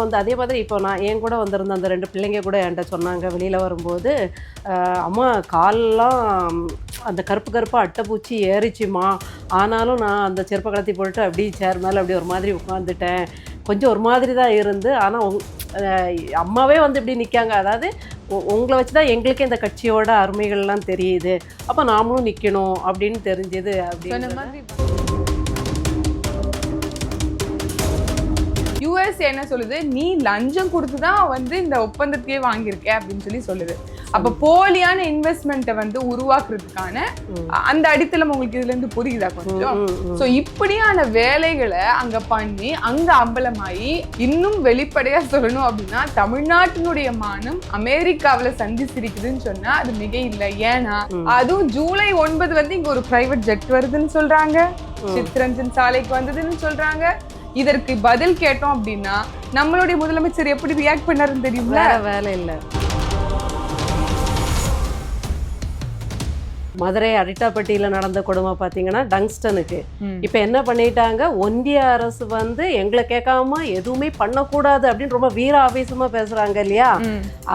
வந்து அதே மாதிரி இப்போ நான் என் கூட வந்திருந்த அந்த 2 பிள்ளைங்க கூட என்கிட்ட சொன்னாங்க வெளியில் வரும்போது, அம்மா கால்லாம் அந்த கருப்பு கருப்பாக அட்டைப்பூச்சி ஏறிச்சுமா, ஆனாலும் நான் அந்த செருப்பை கலத்தி போட்டுட்டு அப்படியே சேர் மேலே அப்படி ஒரு மாதிரி உட்காந்துட்டேன். கொஞ்சம் ஒரு மாதிரி தான் இருந்து, ஆனால் அம்மாவே வந்து இப்படி நிற்காங்க. அதாவது உங்களை வச்சு தான் எங்களுக்கே இந்த கட்சியோட அருமைகள்லாம் தெரியுது, அப்போ நாமளும் நிற்கணும் அப்படின்னு தெரிஞ்சது. அப்படின்னு யூஎஸ் என்ன சொல்லுது, நீ லஞ்சம் கொடுத்து தான் வந்து இந்த ஒப்பந்தத்தையே வாங்கியிருக்க அப்படின்னு சொல்லி சொல்லுது. அப்ப போலியான இன்வெஸ்ட்மெண்ட்டை வந்து உருவாக்குறதுக்கான அந்த அடித்தளம் உங்களுக்கு இதுல இருந்து புரியுதா கொஞ்சம்? சோ இப்படியான வேலைகளை அங்க பண்ணி அங்க அம்பலமாயி, இன்னும் வெளிப்படையா சொல்லணும் அப்படின்னா தமிழ்நாட்டினுடைய மானம் அமெரிக்காவில சந்தி சிரிக்குதுன்னு சொன்னா அது மிக இல்லை. ஏன்னா அதுவும் ஜூலை 9 வந்து இங்க ஒரு பிரைவேட் ஜெட் வருதுன்னு சொல்றாங்க, சித்ரஞ்சன் சாலைக்கு வந்ததுன்னு சொல்றாங்க. இதற்கு பதில் கேட்டோம் அப்படின்னா நம்மளுடைய முதலமைச்சர் எப்படி ரியாக்ட் பண்ணாருன்னு தெரியுமா? வேலை இல்லை. மதுரை அரிட்டாப்பட்டியில் நடந்த கொடுமை பார்த்தீங்கன்னா டங்ஸ்டனுக்கு இப்போ என்ன பண்ணிட்டாங்க, ஒன்றிய அரசு வந்து எங்களை கேட்காம எதுவுமே பண்ணக்கூடாது அப்படின்னு ரொம்ப வீர ஆவேசமாக பேசுகிறாங்க இல்லையா?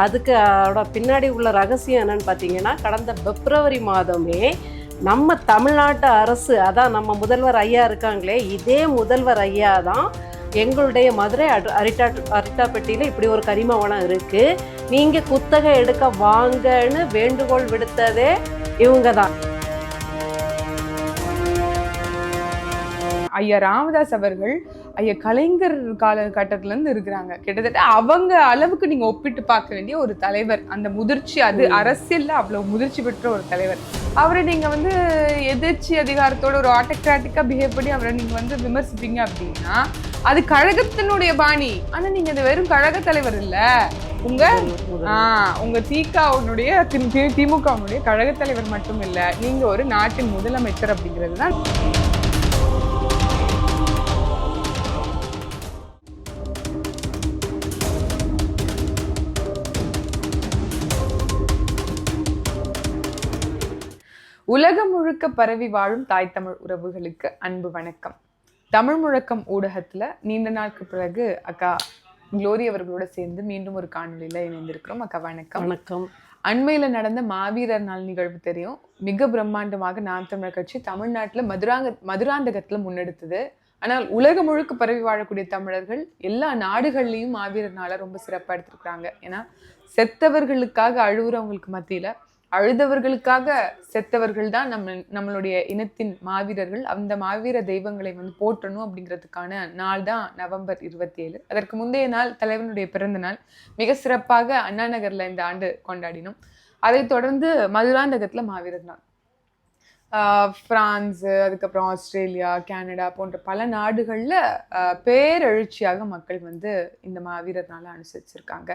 அதுக்கு பின்னாடி உள்ள ரகசியம் என்னன்னு பார்த்தீங்கன்னா, கடந்த பிப்ரவரி மாதமே நம்ம தமிழ்நாட்டு அரசு, அதான் நம்ம முதல்வர் ஐயா இருக்காங்களே, இதே முதல்வர் ஐயா தான் எங்களுடைய மதுரை அரிட்டாப்பட்டியில் இப்படி ஒரு கரிம வனம் இருக்குது, நீங்கள் குத்தகை எடுக்க வாங்கன்னு வேண்டுகோள் விடுத்ததே இவங்க தான். ஐயா ராமதாஸ் அவர்கள் ஐயா கலைஞர் காலகட்டத்துல இருந்து இருக்கிறாங்க. கிட்டத்தட்ட அவங்க அளவுக்கு நீங்க ஒப்பிட்டு பார்க்க வேண்டிய ஒரு தலைவர். அந்த முதிர்ச்சி, அது அரசியல்ல அவ்வளவு முதிர்ச்சி பெற்ற ஒரு தலைவர். அவரை நீங்க வந்து எதிர்ச்சி அதிகாரத்தோட ஒரு ஆட்டோகிராட்டிக்கா பிஹேவ் பண்ணி அவரை நீங்க வந்து விமர்சிப்பீங்க அப்படின்னா அது கழகத்தினுடைய பாணி. ஆனா நீங்க அது வெறும் கழக தலைவர் இல்ல, உங்க திமுகவுடைய கழக தலைவர் மட்டும் இல்ல, நீங்க ஒரு நாட்டின் முதலமைச்சர் அப்படிங்கிறது தான். உலகம் முழுக்க பரவி வாழும் தாய் தமிழ் உறவுகளுக்கு அன்பு வணக்கம். தமிழ் முழக்கம் ஊடகத்துல நீண்ட நாளுக்கு பிறகு அக்கா குளோரி அவர்களோட சேர்ந்து மீண்டும் ஒரு காணொலியில இணைந்திருக்கிறோம். அக்கா வணக்கம். வணக்கம். அண்மையில நடந்த மாவீரர் நாள் நிகழ்வு தெரியும். மிக பிரம்மாண்டமாக நாம் தமிழர் கட்சி தமிழ்நாட்டுல மதுராந்தகத்துல முன்னெடுத்தது. ஆனால் உலகம் முழுக்க பரவி வாழக்கூடிய தமிழர்கள் எல்லா நாடுகள்லயும் மாவீரர் நாளை ரொம்ப சிறப்பா எடுத்திருக்கிறாங்க. ஏன்னா செத்தவர்களுக்காக அழுகுறவங்களுக்கு மத்தியில அழுதவர்களுக்காக செத்தவர்கள் தான் நம்மளுடைய இனத்தின் மாவீரர்கள். அந்த மாவீர தெய்வங்களை வந்து போற்றணும் அப்படிங்கிறதுக்கான நாள் தான் நவம்பர் 27. அதற்கு முந்தைய நாள் தலைவனுடைய பிறந்த நாள் மிக சிறப்பாக அண்ணா நகர்ல இந்த ஆண்டு கொண்டாடினோம். அதை தொடர்ந்து மதுராந்தகத்துல மாவீரர் நாள். பிரான்ஸ், அதுக்கப்புறம் ஆஸ்திரேலியா, கனடா போன்ற பல நாடுகள்ல பேரெழுச்சியாக மக்கள் வந்து இந்த மாவீரர் நாளை அனுசரிச்சிருக்காங்க.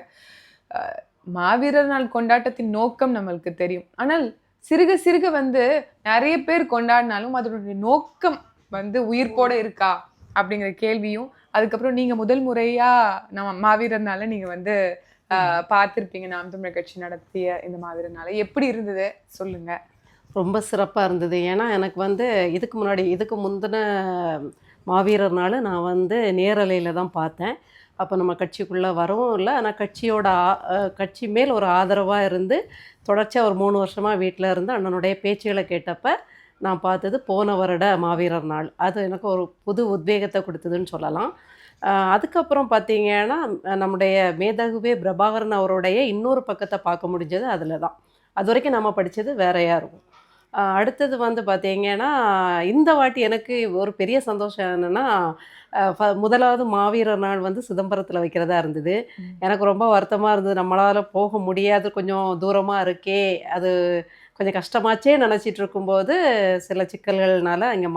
மாவீரர் நாள் கொண்டாட்டத்தின் நோக்கம் நம்மளுக்கு தெரியும். ஆனால் சிறுக சிறுக வந்து நிறைய பேர் கொண்டாடினாலும் அதனுடைய நோக்கம் வந்து உயிர்ப்போட இருக்கா அப்படிங்கிற கேள்வியும், அதுக்கப்புறம் நீங்க முதல் முறையா நம்ம மாவீரர் நாளை நீங்க வந்து பார்த்திருப்பீங்க. நாம் தமிழர் கட்சி நடத்திய இந்த மாவீரர் நாளை எப்படி இருந்தது சொல்லுங்க. ரொம்ப சிறப்பாக இருந்தது. ஏன்னா எனக்கு வந்து இதுக்கு முந்தின மாவீரர் நாள் நான் வந்து நேரலையில் தான் பார்த்தேன். அப்போ நம்ம கட்சிக்குள்ளே வரவும் இல்லை, ஆனால் கட்சி மேல் ஒரு ஆதரவாக இருந்து தொடர்ச்சியாக ஒரு 3 வருஷமாக வீட்டில் இருந்து அண்ணனுடைய பேச்சுகளை கேட்டப்போ நான் பார்த்தது போன வருட மாவீரர் நாள். அது எனக்கு ஒரு புது உத்வேகத்தை கொடுத்ததுன்னு சொல்லலாம். அதுக்கப்புறம் பார்த்திங்கன்னா நம்முடைய மேதகுவே பிரபாகரன் அவருடைய இன்னொரு பக்கத்தை பார்க்க முடிஞ்சது அதில் தான். அது வரைக்கும் நம்ம படித்தது வேறையாக இருக்கும். அடுத்தது வந்து பார்த்திங்கன்னா இந்த வாட்டி எனக்கு ஒரு பெரிய சந்தோஷம் என்னென்னா, முதலாவது மாவீரர் நாள் வந்து சிதம்பரத்தில் வைக்கிறதா இருந்தது. எனக்கு ரொம்ப வருத்தமாக இருந்தது, நம்மளால் போக முடியாது, கொஞ்சம் தூரமாக இருக்கே, அது கொஞ்சம் கஷ்டமாச்சே நினச்சிட்டு இருக்கும்போது சில சிக்கல்கள்னால இங்கே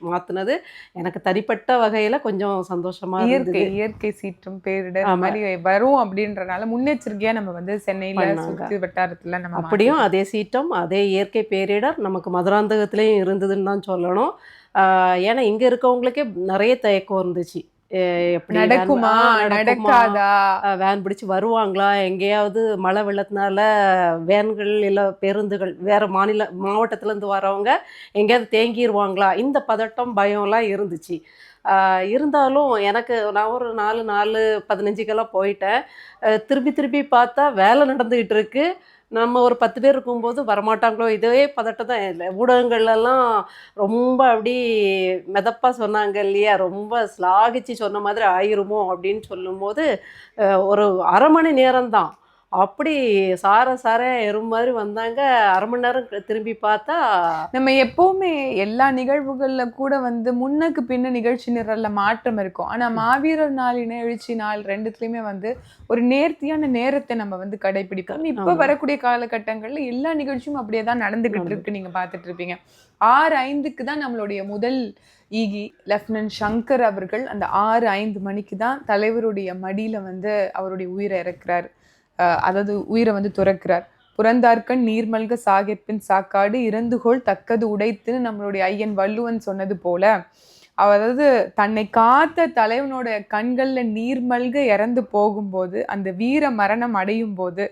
மாற்றினது எனக்கு தனிப்பட்ட வகையில் கொஞ்சம் சந்தோஷமாக இருந்தது. இயற்கை சீற்றம் பேரிடர் மாதிரி வரும் அப்படின்றனால முன்னெச்சரிக்கையாக நம்ம வந்து சென்னையில் சுற்றி வட்டாரத்தில் நம்ம அப்படியும் அதே சீற்றம் அதே இயற்கை பேரிடர் நமக்கு மதுராந்தகத்துலேயும் இருந்ததுன்னு தான் சொல்லணும். ஏன்னா இங்கே இருக்கவங்களுக்கே நிறைய தயக்கம் இருந்துச்சு, எப்படி நடக்குமா நடக்காதா, வேன் பிடிச்சி வருவாங்களா, எங்கேயாவது மழை வெள்ளத்தினால வேன்கள் இல்லை பேருந்துகள் வேறு மாவட்டத்துலேருந்து வரவங்க எங்கேயாவது தேங்கிடுவாங்களா, இந்த பதட்டம் பயம்லாம் இருந்துச்சு. இருந்தாலும் எனக்கு நான் ஒரு 4:15 போயிட்டேன். திருப்பி திருப்பி பார்த்தா வேலை நடந்துக்கிட்டு இருக்கு. நம்ம ஒரு 10 பேர் இருக்கும்போது வரமாட்டாங்களோ, இதே பதட்டம் தான். ஊடகங்கள்லாம் ரொம்ப அப்படி மெதப்பா சொன்னாங்க இல்லையா, ரொம்ப ஸ்லாகிச்சு சொன்ன மாதிரி ஆயிருமோ அப்படின்னு சொல்லும்போது, ஒரு 1/2 மணி நேரம் தான். அப்படி சார எறும்பு மாதிரி வந்தாங்க. 1/2 மணி நேரம் திரும்பி பார்த்தா நம்ம எப்பவுமே எல்லா நிகழ்வுகள்ல கூட வந்து முன்னுக்கு பின்ன நிகழ்ச்சி நிரல்ல மாற்றம் இருக்கும். ஆனா மாவீரர் நாளின எழுச்சி நாள் 2த்துலயுமே வந்து ஒரு நேர்த்தியான நேரத்தை நம்ம வந்து கடைபிடிப்போம். இப்ப வரக்கூடிய காலகட்டங்கள்ல எல்லா நிகழ்ச்சியும் அப்படியே தான் நடந்துகிட்டு இருக்கு. நீங்க பார்த்துட்டு இருப்பீங்க. 6:05க்கு தான் நம்மளுடைய முதல் ஈகி லெப்டினன்ட் சங்கர் அவர்கள் அந்த 6:05 மணிக்கு தான் தலைவருடைய மடியில வந்து அவருடைய உயிரை இறக்குறாரு. அதாவது உயிரை வந்து துறக்கிறார். புறந்தார்கண் நீர்மல்க சாகிப்பின் சாக்காடு இறந்துகோள் தக்கது உடைத்துன்னு நம்மளுடைய ஐயன் வள்ளுவன் சொன்னது போல, அதாவது தன்னை காத்த தலைவனோட கண்கள்ல நீர்மல்க இறந்து போகும்போது, அந்த வீர மரணம் அடையும் போது,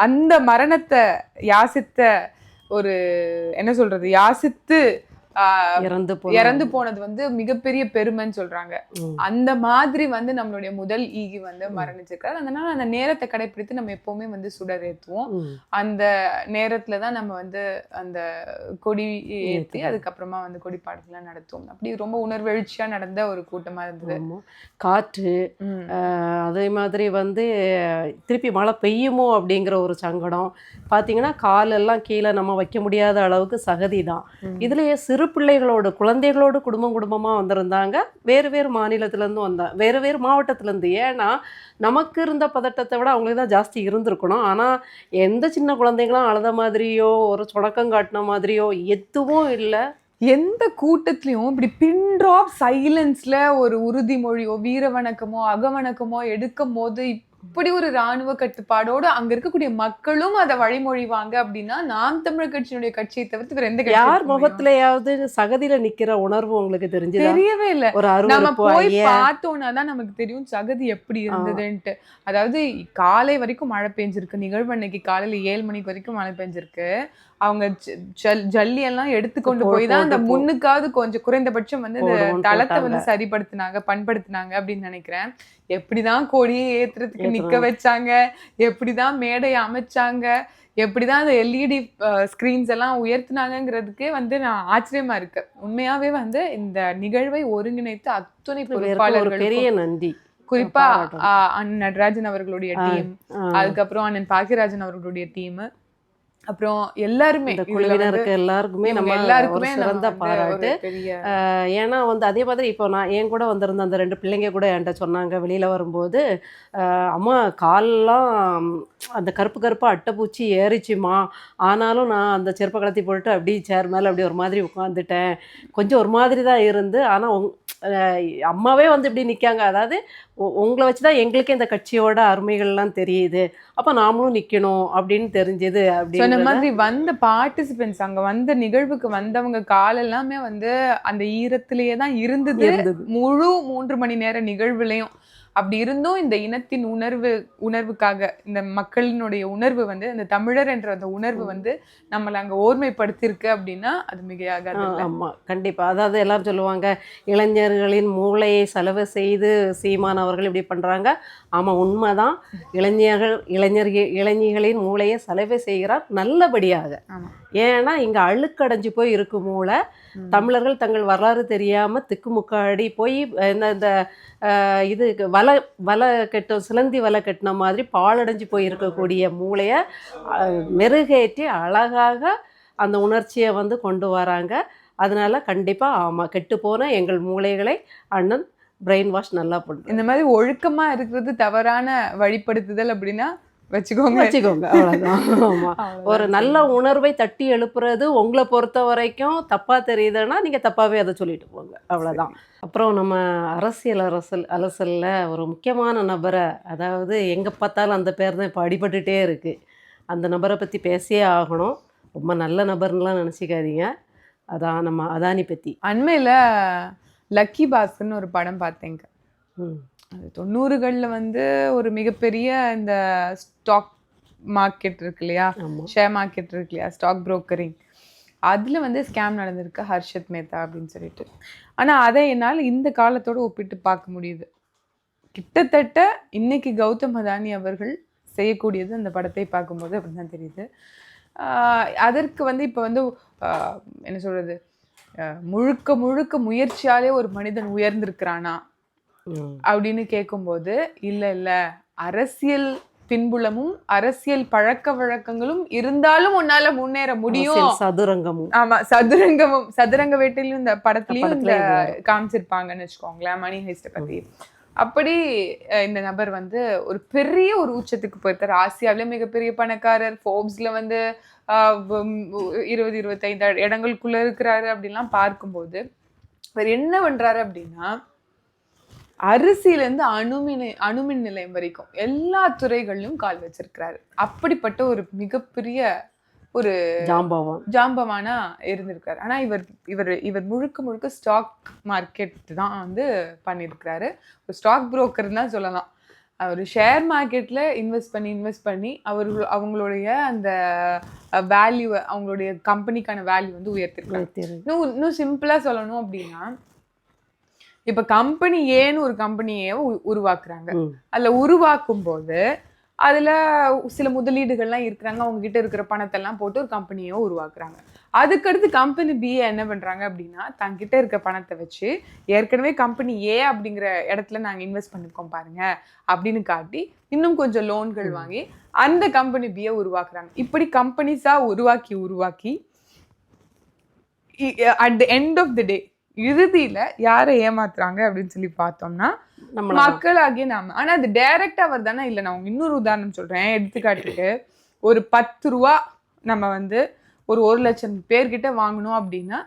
அந்த மரணத்தை யாசித்த ஒரு என்ன சொல்றது, யாசித்து இறந்து போனது வந்து மிகப்பெரிய பெருமைன்னு சொல்றாங்க. அந்த மாதிரி வந்து நம்மளுடைய முதல் ஈகி வந்து மரணிச்சிருக்காரு. அதனால அந்த நேரத்தை கடைபிடித்து நம்ம எப்பவுமே வந்து சுடர் ஏற்றுவோம். அந்த நேரத்துலதான் நம்ம வந்து அந்த கொடி ஏற்றி அதுக்கப்புறமா வந்து கொடி பாடலாம் நடத்துவோம். அப்படி ரொம்ப உணர்வெழுச்சியா நடந்த ஒரு கூட்டமா இருந்தது. காற்று அதே மாதிரி வந்து திருப்பி மழை பெய்யுமோ அப்படிங்கிற ஒரு சங்கடம். பார்த்தீங்கன்னா காலெல்லாம் கீழே நம்ம வைக்க முடியாத அளவுக்கு சகதி தான். இதுலயே சிறு பிள்ளைகளோடு குழந்தைகளோடு குடும்பமாக வந்திருந்தாங்க. வேறு மாநிலத்திலேருந்து வந்தாங்க, வேறு மாவட்டத்திலேருந்து. ஏன்னா நமக்கு இருந்த பதட்டத்தை விட அவங்களுக்கு தான் ஜாஸ்தி இருந்திருக்கணும். ஆனால் எந்த சின்ன குழந்தைங்களும் அழுத மாதிரியோ ஒரு சொடக்கம் காட்டின மாதிரியோ எதுவும் இல்லை. எந்த கூட்டத்திலையும் இப்படி பின் ட்ராப் சைலன்ஸ்ல ஒரு உறுதிமொழியோ வீர வணக்கமோ அகவணக்கமோ எடுக்கும் போது இப்படி ஒரு ராணுவ கட்டுப்பாடோடு அங்க இருக்கக்கூடிய மக்களும் அதை வழிமொழிவாங்க அப்படின்னா நாம் தமிழர் கட்சியினுடைய கட்சியை தவிர்த்து வேற எந்த கட்சி யார் முகத்திலேயாவது சகதியில நிக்கிற உணர்வு உங்களுக்கு தெரிஞ்சு தெரியவே இல்லை. நம்ம போய் பார்த்தோம்னா தான் நமக்கு தெரியும் சகதி எப்படி இருந்ததுன்ட்டு. அதாவது காலை வரைக்கும் மழை பெஞ்சிருக்கு. நிகழ்வு அன்னைக்கு காலையில 7 மணிக்கு வரைக்கும் மழை பெஞ்சிருக்கு. அவங்க ஜல்லி எல்லாம் எடுத்துக்கொண்டு போய் தான் அந்த முன்னுக்காவது கொஞ்சம் குறைந்தபட்சம் வந்து இந்த தளத்தை வந்து சரிப்படுத்தினாங்க, பண்படுத்தினாங்க அப்படின்னு நினைக்கிறேன். எப்படிதான் கொடியை ஏத்துறதுக்கு நிக்க வச்சாங்க, எப்படிதான் மேடையை அமைச்சாங்க, எப்படிதான் அந்த எல்இடி ஸ்கிரீன்ஸ் எல்லாம் உயர்த்தினாங்கிறதுக்கே வந்து நான் ஆச்சரியமா இருக்கு. உண்மையாவே வந்து இந்த நிகழ்வை ஒருங்கிணைத்து அத்துணை பொறுப்பாளர்கள் பெரிய நன்றி. குறிப்பா அண்ணன் நடராஜன் அவர்களுடைய டீம், அதுக்கப்புறம் அண்ணன் பாக்கியராஜன் அவர்களுடைய டீம், அப்புறம் எல்லாருமே குழுவினருக்கு எல்லாருக்குமே நம்ம எல்லாருக்குமே சிறந்த பாராட்டு. ஏன்னா வந்து அதே மாதிரி இப்போ நான் என் கூட வந்திருந்த அந்த 2 பிள்ளைங்க கூட என்கிட்ட சொன்னாங்க வெளியில் வரும்போது, அம்மா காலெல்லாம் அந்த கருப்பாக அட்டைப்பூச்சி ஏறிச்சுமா, ஆனாலும் நான் அந்த செருப்பை கலத்தி போட்டு அப்படி சேர் மேலே அப்படி ஒரு மாதிரி உட்காந்துட்டேன். கொஞ்சம் ஒரு மாதிரி தான் இருந்து, ஆனால் அம்மாவே வந்து இப்படி நிற்காங்க. அதாவது உங்களை வச்சு தான் எங்களுக்கே இந்த கட்சியோட அருமைகள்லாம் தெரியுது, அப்போ நாமளும் நிற்கணும் அப்படின்னு தெரிஞ்சது. அப்படி சொன்ன மாதிரி வந்த பார்ட்டிசிபென்ட்ஸ், அங்கே வந்த நிகழ்வுக்கு வந்தவங்க கால் எல்லாமே வந்து அந்த ஈரத்திலேயே தான் இருந்தது முழு 3 மணி நேர நிகழ்வுலையும். அப்படி இருந்தும் இந்த இனத்தின் உணர்வுக்காக இந்த மக்களினுடைய உணர்வு வந்து அந்த தமிழர் என்ற அந்த உணர்வு வந்து நம்மளை அங்கே ஓர்மைப்படுத்தியிருக்கு அப்படின்னா அது மிகையாகாது. ஆமாம், கண்டிப்பாக. அதாவது எல்லாரும் சொல்லுவாங்க இளைஞர்களின் மூளையை செலவு செய்து சீமான் அவர்கள் இப்படி பண்ணுறாங்க. ஆமாம், உண்மைதான். இளைஞர்களின் மூளையை செலவு செய்கிறார் நல்லபடியாக. ஏன்னா இங்கே அழுக்கடைஞ்சு போய் இருக்கும் மூளை. தமிழர்கள் தங்கள் வரலாறு தெரியாமல் திக்குமுக்காடி போய் இந்த இது வலை கட்டும் சிலந்தி வலை கட்டின மாதிரி பாலடைஞ்சு போய் இருக்கக்கூடிய மூளையை மெருகேற்றி அழகாக அந்த உணர்ச்சியை வந்து கொண்டு வராங்க. அதனால கண்டிப்பாக ஆமாம், கெட்டுப்போன எங்கள் மூளைகளை அண்ணன் பிரெயின் வாஷ் நல்லா பண்ணுறோம். இந்த மாதிரி ஒழுக்கமாக இருக்கிறது தவறான வழிப்படுத்துதல் அப்படின்னா வச்சுக்கோங்க. அவ்வளோதான். ஆமாம், ஒரு நல்ல உணர்வை தட்டி எழுப்புறது உங்களை பொறுத்த வரைக்கும் தப்பாக தெரியுதுன்னா நீங்கள் தப்பாகவே அதை சொல்லிட்டு போங்க, அவ்வளோதான். அப்புறம் நம்ம அலசலில் ஒரு முக்கியமான நபரை, அதாவது எங்கே பார்த்தாலும் அந்த பேர் தான் இப்போ அடிபட்டுகிட்டே இருக்குது. அந்த நபரை பற்றி பேசியே ஆகணும். ரொம்ப நல்ல நபர்னுலாம் நினச்சிக்காதீங்க. அதான் நம்ம அதானி பற்றி. அண்மையில் லக்கி பாஸ்கர்னு ஒரு படம் பார்த்தேங்க. அது 90களில் வந்து ஒரு மிகப்பெரிய இந்த ஸ்டாக் மார்க்கெட் இருக்கு இல்லையா, ஷேர் மார்க்கெட் இருக்கு இல்லையா, ஸ்டாக் புரோக்கரிங், அதுல வந்து ஸ்கேம் நடந்திருக்கு ஹர்ஷத் மேத்தா அப்படின்னு சொல்லிட்டு. ஆனா அதை என்னால் இந்த காலத்தோட ஒப்பிட்டு பார்க்க முடியுது. கிட்டத்தட்ட இன்னைக்கு கௌதம் அதானி அவர்கள் செய்யக்கூடியது அந்த படத்தை பார்க்கும்போது அப்படிதான் தெரியுது. அதற்கு வந்து இப்போ வந்து என்ன சொல்றது, முழுக்க முழுக்க முயற்சியாலே ஒரு மனிதன் உயர்ந்திருக்கிறானா அப்படின்னு கேட்கும்போது இல்ல இல்ல, அரசியல் பின்புலமும் அரசியல் பழக்க வழக்கங்களும் இருந்தாலும் உன்னால முன்னேற முடியும். சதுரங்கமும் ஆமா, சதுரங்க வேட்டையிலும் இந்த படத்துலயும் இந்த காமிச்சிருப்பாங்கன்னு வச்சுக்கோங்களேன் மணி ஹெய்ஸ்ட பத்தி. அப்படி இந்த நபர் வந்து ஒரு பெரிய ஒரு உச்சத்துக்கு போயிருக்காரு. ஆசியாவில மிகப்பெரிய பணக்காரர், ஃபோர்ப்ஸ்ல வந்து 20-25 இடங்களுக்குள்ள இருக்கிறாரு அப்படின்லாம் பார்க்கும்போது அவர் என்ன பண்றாரு அப்படின்னா, அரிசியிலேருந்து அணுமின் நிலையம் வரைக்கும் எல்லா துறைகளிலும் கால் வச்சிருக்கிறாரு. அப்படிப்பட்ட ஒரு மிகப்பெரிய ஒரு ஜாம்பவானா இருந்திருக்காரு. ஆனா இவர் முழுக்க முழுக்க ஸ்டாக் மார்க்கெட் தான் வந்து பண்ணியிருக்கிறாரு. ஒரு ஸ்டாக் புரோக்கர் தான் சொல்லலாம். அவர் ஷேர் மார்க்கெட்ல இன்வெஸ்ட் பண்ணி அவங்களுடைய அந்த வேல்யூவை, அவங்களுடைய கம்பெனிக்கான வேல்யூ வந்து உயர்த்திருக்காரு. இன்னும் சிம்பிளா சொல்லணும் அப்படின்னா, இப்ப கம்பெனி ஏன்னு ஒரு கம்பெனியை உருவாக்குறாங்க. அதுல உருவாக்கும் போது அதுல சில முதலீடுகள்லாம் இருக்கிறாங்க. அவங்க கிட்ட இருக்கிற பணத்தை எல்லாம் போட்டு ஒரு கம்பெனியை உருவாக்குறாங்க. அதுக்கடுத்து கம்பெனி பி என்ன பண்றாங்க அப்படின்னா, தங்கிட்ட இருக்க பணத்தை வச்சு ஏற்கனவே கம்பெனி ஏ அப்படிங்கிற இடத்துல நாங்க இன்வெஸ்ட் பண்ணிருக்கோம் பாருங்க அப்படின்னு காட்டி இன்னும் கொஞ்சம் லோன்கள் வாங்கி அந்த கம்பெனி பியை உருவாக்குறாங்க. இப்படி கம்பெனிஸா உருவாக்கி at the end of the day இறுதியில யாரை ஏமாத்துறாங்க அப்படின்னு சொல்லி பார்த்தோம்னா மக்களாகிய நாம. ஆனா அது டைரக்டா வருதானா இல்ல. நான் இன்னொரு உதாரணம் சொல்றேன். எடுத்துக்காட்டுக்கு ஒரு 10 ரூபா நம்ம வந்து ஒரு 1 லட்சம் பேர்கிட்ட வாங்கணும் அப்படின்னா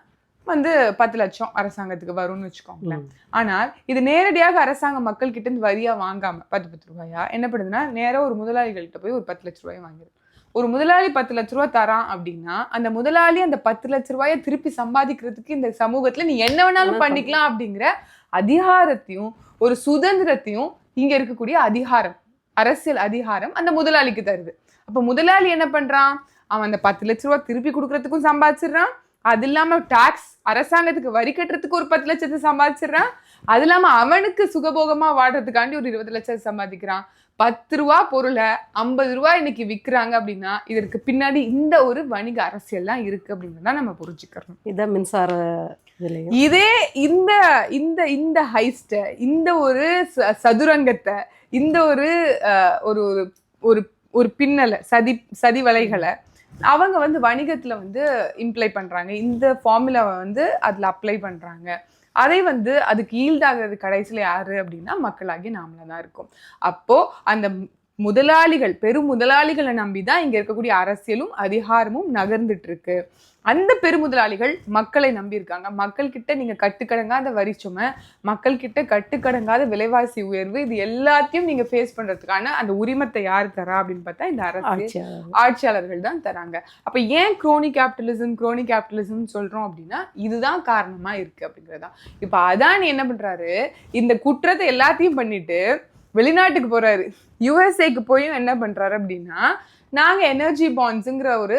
வந்து 10 லட்சம் அரசாங்கத்துக்கு வரும்னு வச்சுக்கோங்களேன். ஆனால் இது நேரடியாக அரசாங்க மக்கள் கிட்ட இருந்து வரியா வாங்காம 10 ரூபாயா என்ன பண்ணுதுன்னா, நேரம் ஒரு முதலாளிகள்கிட்ட போய் ஒரு 10 லட்ச ரூபாய் வாங்கிடும். ஒரு முதலாளி 10 லட்ச ரூபாய் தரான் அப்படின்னா அந்த முதலாளி அந்த 10 லட்ச ரூபாயை திருப்பி சம்பாதிக்கிறதுக்கு இந்த சமூகத்துல நீ என்ன வேணாலும் பண்ணிக்கலாம் அப்படிங்கிற அதிகாரத்தையும் ஒரு சுதந்திரத்தையும் இங்க இருக்கக்கூடிய அதிகாரம், அரசியல் அதிகாரம் அந்த முதலாளிக்கு தருது. அப்ப முதலாளி என்ன பண்றான், அவன் அந்த 10 லட்ச ரூபாய் திருப்பி கொடுக்கறதுக்கும் சம்பாதிச்சிடறான். அது இல்லாம டாக்ஸ் அரசாங்கத்துக்கு வரி கட்டுறதுக்கு ஒரு 10 லட்சத்தை சம்பாதிச்சிடறான். அது இல்லாம அவனுக்கு சுகபோகமா வாடுறதுக்காண்டி ஒரு 20 லட்சத்தை சம்பாதிக்கிறான். 10 ரூபா பொருளை 50 ரூபாய் இன்னைக்கு விற்கிறாங்க அப்படின்னா இதற்கு பின்னாடி இந்த ஒரு வணிக அரசியல் தான் இருக்கு அப்படிங்கிறத நம்ம புரிஞ்சுக்கிறோம். இதான் மின்சார இதே இந்த இந்த இந்த ஹைஸ்ட, இந்த ஒரு சதுரங்கத்தை, இந்த ஒரு ஒரு ஒரு ஒரு பின்னலை சதி வலைகளை அவங்க வந்து வணிகத்துல வந்து இம்ப்ளை பண்றாங்க. இந்த ஃபார்முலாவை வந்து அதுல அப்ளை பண்றாங்க. அதை வந்து அதுக்கு ஈல்டாகிறது கடைசியில் யாரு அப்படின்னா மக்களாகி நாமளா தான் இருக்கும். அப்போ அந்த முதலாளிகள், பெரும் முதலாளிகளை நம்பிதான் இங்க இருக்கக்கூடிய அரசியலும் அதிகாரமும் நகர்ந்துட்டு இருக்கு. அந்த பெருமுதலாளிகள் மக்களை நம்பி இருக்காங்க. மக்கள் கிட்ட நீங்க கட்டுக்கடங்காத வரி சுமை, மக்கள் கிட்ட கட்டுக்கடங்காத விலைவாசி உயர்வு, இது எல்லாத்தையும் நீங்க ஃபேஸ் பண்றதுக்கான அந்த உரிமத்தை யார் தரா அப்படின்னு பார்த்தா இந்த அரசியல் ஆட்சியாளர்கள் தான் தராங்க. அப்ப ஏன் குரோனி கேபிட்டலிசம் சொல்றோம் அப்படின்னா இதுதான் காரணமா இருக்கு அப்படிங்கறதா. இப்ப அதானி என்ன பண்றாரு, இந்த குற்றத்தை எல்லாத்தையும் பண்ணிட்டு வெளிநாட்டுக்கு போறாரு. யுஎஸ்ஏக்கு போயும் என்ன பண்றாரு அப்படின்னா, நாங்கள் எனர்ஜி பாண்ட்ஸுங்கிற ஒரு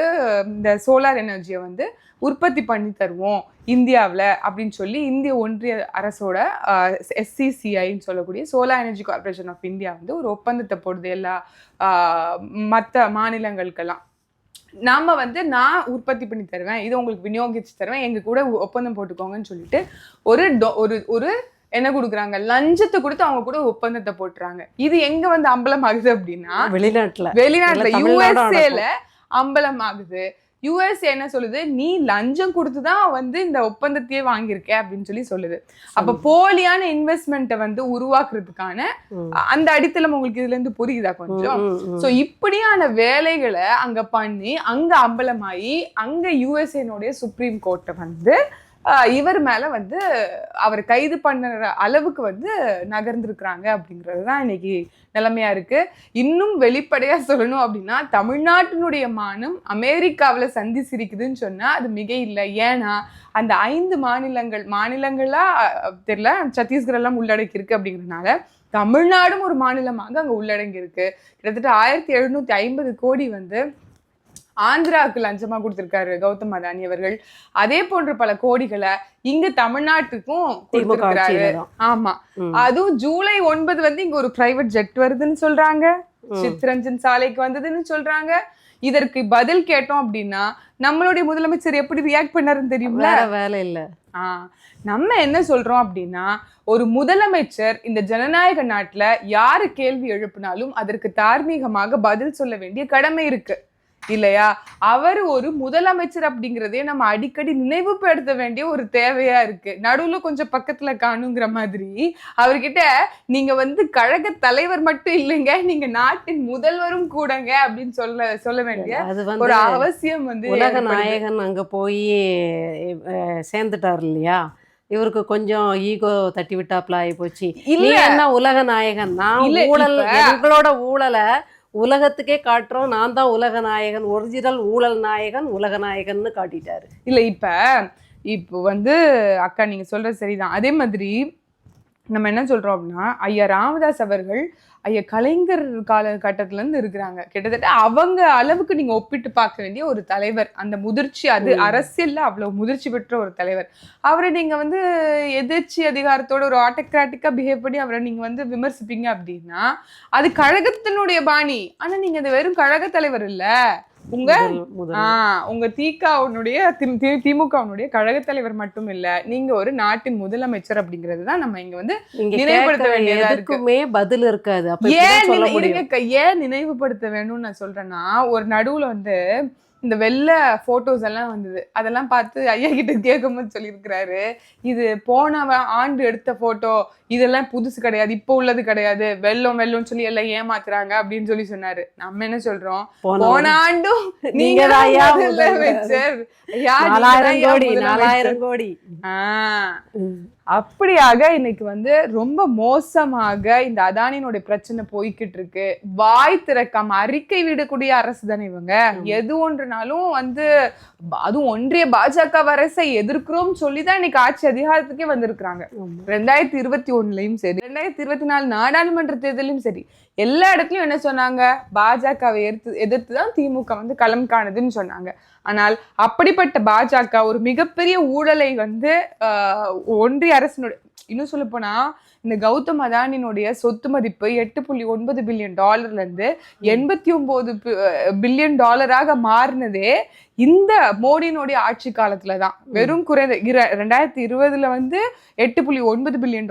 இந்த சோலார் எனர்ஜியை வந்து உற்பத்தி பண்ணி தருவோம் இந்தியாவில் அப்படின்னு சொல்லி இந்திய ஒன்றிய அரசோட SCCIன்னு சொல்லக்கூடிய solar energy corporation of India வந்து ஒரு ஒப்பந்தத்தை போடுது எல்லா மற்ற மாநிலங்களுக்கெல்லாம். நாம வந்து நான் உற்பத்தி பண்ணி தருவேன், இதை உங்களுக்கு விநியோகிச்சு தருவேன், எங்க கூட ஒப்பந்தம் போட்டுக்கோங்கன்னு சொல்லிட்டு ஒரு என்ன கொடுக்குறாங்க, லஞ்சத்தை கொடுத்து அவங்க கூட ஒப்பந்தத்தை போட்டுறாங்க. இது எங்க வந்து அம்பலம் ஆகுது அப்படின்னா வெளிநாட்டுல யுஎஸ்ஏல அம்பலம் ஆகுது. யுஎஸ்ஏ என்ன சொல்லுது, நீ லஞ்சம் கொடுத்துதான் வந்து இந்த ஒப்பந்தத்தையே வாங்கியிருக்க அப்படின்னு சொல்லி சொல்லுது. அப்ப போலியான இன்வெஸ்ட்மெண்ட்டை வந்து உருவாக்குறதுக்கான அந்த அடித்தளம் உங்களுக்கு இதுல இருந்து புரியுதா கொஞ்சம்? சோ இப்படியான வேலைகளை அங்க பண்ணி அங்க அம்பலமாயி அங்க யுஎஸ்ஏனுடைய சுப்ரீம் கோர்ட்டை வந்து இவர் மேல வந்து அவர் கைது பண்ணுற அளவுக்கு வந்து நகர்ந்துருக்குறாங்க அப்படிங்கிறது தான் இன்னைக்கு நிலைமையா இருக்கு. இன்னும் வெளிப்படையா சொல்லணும் அப்படின்னா, தமிழ்நாட்டினுடைய மானம் அமெரிக்காவில் சந்தி சிரிக்குதுன்னு சொன்னா அது மிக இல்லை. ஏன்னா அந்த 5 மாநிலங்களா தெரியல, சத்தீஸ்கர் எல்லாம் உள்ளடக்கி இருக்கு அப்படிங்கிறதுனால தமிழ்நாடும் ஒரு மாநிலமாக அங்க உள்ளடங்கி இருக்கு. கிட்டத்தட்ட 1750 கோடி வந்து ஆந்திராவுக்கு லஞ்சமா கொடுத்திருக்காரு கௌதம் அதானி அவர்கள். அதே போன்ற பல கோடிகளை இங்க தமிழ்நாட்டுக்கும் கொடுத்திருக்கிறாரு. ஆமா, அதுவும் ஜூலை 9 வந்து இங்க ஒரு பிரைவேட் ஜெட் வருதுன்னு சொல்றாங்க, சித்ரஞ்சன் சாலைக்கு வந்ததுன்னு சொல்றாங்க. இதற்கு பதில் கேட்டோம் அப்படின்னா நம்மளுடைய முதலமைச்சர் எப்படி ரியாக்ட் பண்ணாருன்னு தெரியும்ல? வேலை இல்ல. நம்ம என்ன சொல்றோம் அப்படின்னா, ஒரு முதலமைச்சர் இந்த ஜனநாயக நாட்டுல யாரு கேள்வி எழுப்பினாலும் அதற்கு தார்மீகமாக பதில் சொல்ல வேண்டிய கடமை இருக்கு இல்லையா? அவர் ஒரு முதலமைச்சர் அப்படிங்கிறதே நம்ம அடிக்கடி நினைவுபடுத்த வேண்டிய ஒரு தேவையா இருக்கு. நடுவுல கொஞ்சம் பக்கத்துல காணுங்கிற மாதிரி அவர்கிட்ட நீங்க வந்து கழக தலைவர் மட்டும் இல்லைங்க, நீங்க நாட்டின் முதல்வரும் கூடங்க அப்படின்னு சொல்ல வேண்டிய ஒரு அவசியம் வந்து. உலக நாயகன் அங்க போய் சேர்ந்துட்டார் இல்லையா, இவருக்கு கொஞ்சம் ஈகோ தட்டி விட்டாப்ல ஆகி போச்சு. இல்ல என்ன உலக நாயகன், நான் ஊழல், எங்களோட ஊழலை உலகத்துக்கே காட்டுறோம், நான் தான் உலக நாயகன், ஒரிஜினல் ஊழல் நாயகன் உலக நாயகன்னு காட்டிட்டாரு. இல்ல இப்போ வந்து அக்கா நீங்க சொல்றது சரிதான். அதே மாதிரி நம்ம என்ன சொல்றோம் அப்படின்னா, ஐயா ராமதாஸ் அவர்கள் ஐயா கலைஞர் காலகட்டத்துல இருந்து இருக்கிறாங்க. கிட்டத்தட்ட அவங்க அளவுக்கு நீங்க ஒப்பிட்டு பார்க்க வேண்டிய ஒரு தலைவர். அந்த முதிர்ச்சி, அது அரசியல்ல அவ்வளவு முதிர்ச்சி பெற்ற ஒரு தலைவர். அவரை நீங்க வந்து எதிர்ச்சி அதிகாரத்தோட ஒரு ஆட்டோகிராட்டிக்கா பிஹேவ் பண்ணி அவரை நீங்க வந்து விமர்சிப்பீங்க அப்படின்னா அது கழகத்தினுடைய பாணி. ஆனா நீங்க அது வெறும் கழக தலைவர் இல்ல, உங்க திமுகவுடைய கழக தலைவர் மட்டும் இல்ல, நீங்க ஒரு நாட்டின் முதலமைச்சர் அப்படிங்கிறது தான் நம்ம இங்க வந்து நினைவுபடுத்த வேண்டியதா இருக்குமே. பதில் இருக்காது. ஏன் நினைவுபடுத்த வேணும்னு நான் சொல்றேன்னா, ஒரு நடுவுல வந்து இந்த வெள்ளை போட்டோஸ் எல்லாம் வந்தது. அதெல்லாம் பார்த்து ஐயா கிட்ட கேட்கும்போது சொல்லியிருக்கிறாரு, இது போன ஆண்டு எடுத்த போட்டோ, இதெல்லாம் புதுசு கிடையாது, இப்போ உள்ளது கிடையாது, வெள்ளம் சொல்லி எல்லாம் ஏமாத்துறாங்க அப்படின்னு சொல்லி சொன்னாரு. நம்ம என்ன சொல்றோம், போன ஆண்டும் நீங்க 4000 கோடி. அப்படியாக இன்னைக்கு வந்து ரொம்ப மோசமாக இந்த அதானியினுடைய பிரச்சனை போய்கிட்டு இருக்கு. வாய் திறக்காம அறிக்கை விடக்கூடிய அரசு தானே இவங்க. எது ஒன்றுனாலும் வந்து அதுவும் ஒன்றிய பாஜக அரசை எதிர்க்கிறோம் சொல்லிதான் இன்னைக்கு ஆட்சி அதிகாரத்துக்கே வந்திருக்கிறாங்க. 2021லயும் சரி, 2024 நாடாளுமன்ற தேர்தலையும் சரி, எல்லா இடத்துலயும் என்ன சொன்னாங்க, பாஜகவை எதிர்த்துதான் திமுக வந்து களம் காணுதுன்னு சொன்னாங்க. ஆனால் அப்படிப்பட்ட பாஜக ஒரு மிகப்பெரிய ஊழலை வந்து ஒன்றிய அரசினுடைய, இன்னும் சொல்ல போனா இந்த கௌதம் அதானியினுடைய சொத்து மதிப்பு $8.9 பில்லியன் இருந்து $89 பில்லியன் மாறினதே இந்த மோடியினுடைய ஆட்சி காலத்துலதான். வெறும் குறைந்த 2020 வந்து $8.9 பில்லியன்,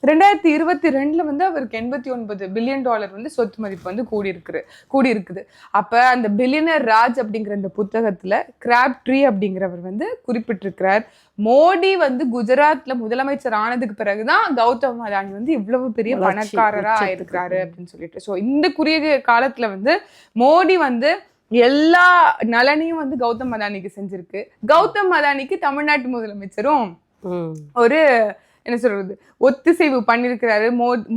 2022 வந்து அவருக்கு $89 பில்லியன் வந்து சொத்து மதிப்பு வந்து கூடி இருக்குது. அப்ப அந்த பில்லியனர் ராஜ் அப்படிங்கிற இந்த புத்தகத்துல கிராப்ட்ரி அப்படிங்கிறவர் வந்து குறிப்பிட்டிருக்கிறார், மோடி வந்து குஜராத்ல முதலமைச்சர் ஆனதுக்கு பிறகுதான் கௌதம் அதானி வந்து இவ்வளவு பெரிய பணக்காரரா ஆயிருக்கிறாரு அப்படின்னு சொல்லிட்டு. சோ இந்த குறுகிய காலத்துல வந்து மோடி வந்து எல்லா நலனையும் வந்து கௌதம் அதானிக்கு செஞ்சிருக்கு. கௌதம் அதானிக்கு தமிழ்நாட்டு முதலமைச்சரும் ஒரு என்ன சொல்றது ஒத்திசைவு பண்ணிருக்கிறாரு,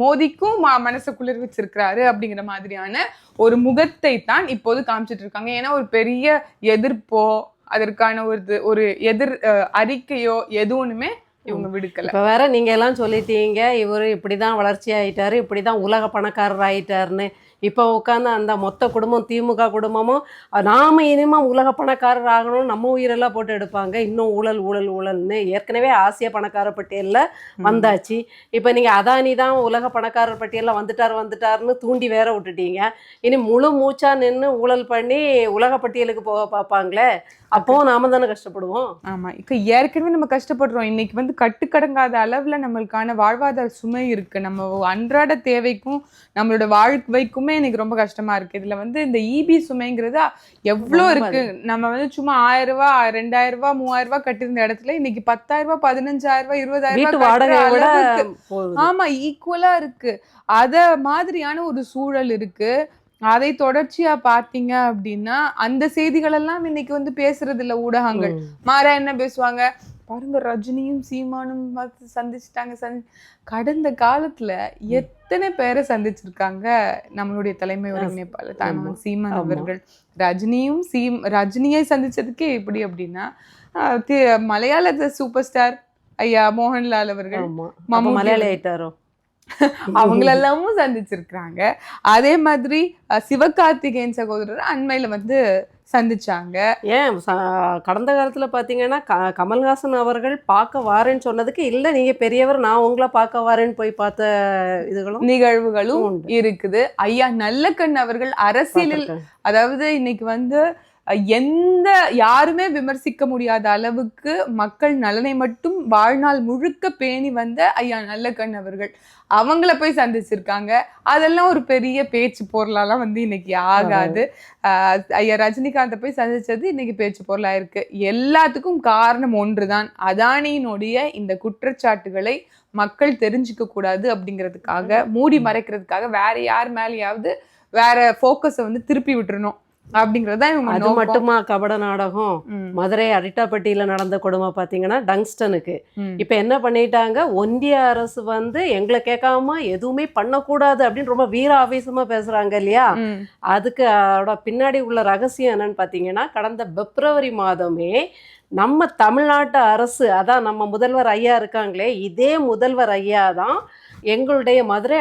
மோதிக்கும் மனசு குளிர்விச்சிருக்கிறாரு அப்படிங்கிற மாதிரியான ஒரு முகத்தை தான் இப்போது காமிச்சிட்டு இருக்காங்க. ஏன்னா ஒரு பெரிய எதிர்ப்போ அதற்கான ஒரு எதிர் அறிக்கையோ எதுவுமே இவங்க விடுக்கல. இப்ப வேற நீங்க எல்லாம் சொல்லிட்டீங்க, இவரு இப்படிதான் வளர்ச்சி ஆயிட்டாரு, இப்படிதான் உலக பணக்காரர் ஆயிட்டாருன்னு. இப்போ உட்காந்து அந்த மொத்த குடும்பம், திமுக குடும்பமும் நாம இனிமே உலக பணக்காரர் ஆகணும், நம்ம உயிரெல்லாம் போட்டு எடுப்பாங்க, இன்னும் ஊழல்னு. ஏற்கனவே ஆசிய பணக்காரர் பட்டியலில் வந்தாச்சு. இப்போ நீங்கள் அதானி தான் உலக பணக்காரர் பட்டியலில் வந்துட்டாருன்னு தூண்டி வேற விட்டுட்டீங்க. இனி முழு மூச்சா நின்று ஊழல் பண்ணி உலக பட்டியலுக்கு போக பார்ப்பாங்களே, அப்போ நாம தானே கஷ்டப்படுவோம். ஆமா, இப்போ ஏற்கனவே நம்ம கஷ்டப்படுறோம். இன்னைக்கு வந்து கட்டுக்கடங்காத அளவுல நம்மளுக்கான வாழ்வாதார சுமை இருக்கு. நம்ம அன்றாட தேவைக்கும் நம்மளோட வாழ்க்கைக்குமே இன்னைக்கு ரொம்ப கஷ்டமா இருக்கு. இதுல வந்து இந்த இபி சுமைங்கிறது எவ்வளோ இருக்கு. நம்ம வந்து சும்மா 1000 ரூபாய் 2000 ரூபாய் 3000 ரூபாய் கட்டிருந்த இடத்துல இன்னைக்கு 10,000 ரூபாய் 15,000 ரூபாய் 20,000 ஆமா ஈக்குவலா இருக்கு. அத மாதிரியான ஒரு சூழல் இருக்கு. அதை தொடர்ச்சியா பாத்தீங்க அப்படின்னா அந்த செய்திகள் எல்லாம் இன்னைக்கு வந்து பேசுறது இல்ல ஊடகங்கள். மாறா என்ன பேசுவாங்க, பாருங்க ரஜினியும் சீமானும் சந்திச்சுட்டாங்க. கடந்த காலத்துல எத்தனை பேரை சந்திச்சிருக்காங்க நம்மளுடைய தலைமை ஒருங்கிணைப்பாளர் சீமான் அவர்கள். ரஜினியை சந்திச்சதுக்கே எப்படி அப்படின்னா, மலையாள சூப்பர் ஸ்டார் ஐயா மோகன்லால் அவர்கள் மலையாளி ஆயிட்டாரோ அவங்களெல்லாமும் சந்திச்சிருக்கிறாங்க. அதே மாதிரி சிவகார்த்திகேயன் சகோதரர் அண்மையில வந்து சந்திச்சாங்க. ஏன் கடந்த காலத்துல பாத்தீங்கன்னா கமல்ஹாசன் அவர்கள் பார்க்க வாரேன்னு சொன்னதுக்கு இல்ல நீங்க பெரியவர் நான் உங்களை பார்க்க வாரேன்னு போய் பார்த்த இதுகளும் நிகழ்வுகளும் இருக்குது. ஐயா நல்லக்கண் அவர்கள் அரசியலில், அதாவது இன்னைக்கு வந்து எந்த யாருமே விமர்சிக்க முடியாத அளவுக்கு மக்கள் நலனை மட்டும் வாழ்நாள் முழுக்க பேணி வந்த ஐயா நல்லக்கண் அவர்கள் அவங்கள போய் சந்திச்சிருக்காங்க. அதெல்லாம் ஒரு பெரிய பேச்சு பொருளாலாம் வந்து இன்னைக்கு ஆகாது. ஐயா ரஜினிகாந்தை போய் சந்திச்சது இன்னைக்கு பேச்சு பொருளா இருக்கு. எல்லாத்துக்கும் காரணம் ஒன்றுதான், அதானியினுடைய இந்த குற்றச்சாட்டுகளை மக்கள் தெரிஞ்சுக்க கூடாது அப்படிங்கிறதுக்காக, மூடி மறைக்கிறதுக்காக வேற யார் மேலேயாவது வேற போக்கஸை வந்து திருப்பி விட்டுறணும் அப்படிங்கறதுதான் இவங்க. அது மட்டுமா கபட நாடகம்? மதுரை அரிட்டாப்பட்டியில நடந்த கொடுமை பாத்தீங்கன்னா டங்ஸ்டனுக்கு இப்ப என்ன பண்ணிட்டாங்க, ஒன்றிய அரசு வந்து எங்களை கேட்காம எதுவுமே பண்ணக்கூடாது அப்படின்னு ரொம்ப வீர ஆவேசமா பேசுறாங்க இல்லையா? அதுக்கு பின்னாடி உள்ள ரகசியம் என்னன்னு பாத்தீங்கன்னா, கடந்த பிப்ரவரி மாதமே நம்ம தமிழ்நாட்டு அரசு, அதான் நம்ம முதல்வர் ஐயா இருக்காங்களே, இதே முதல்வர் ஐயா தான் எங்களுடைய மதுரை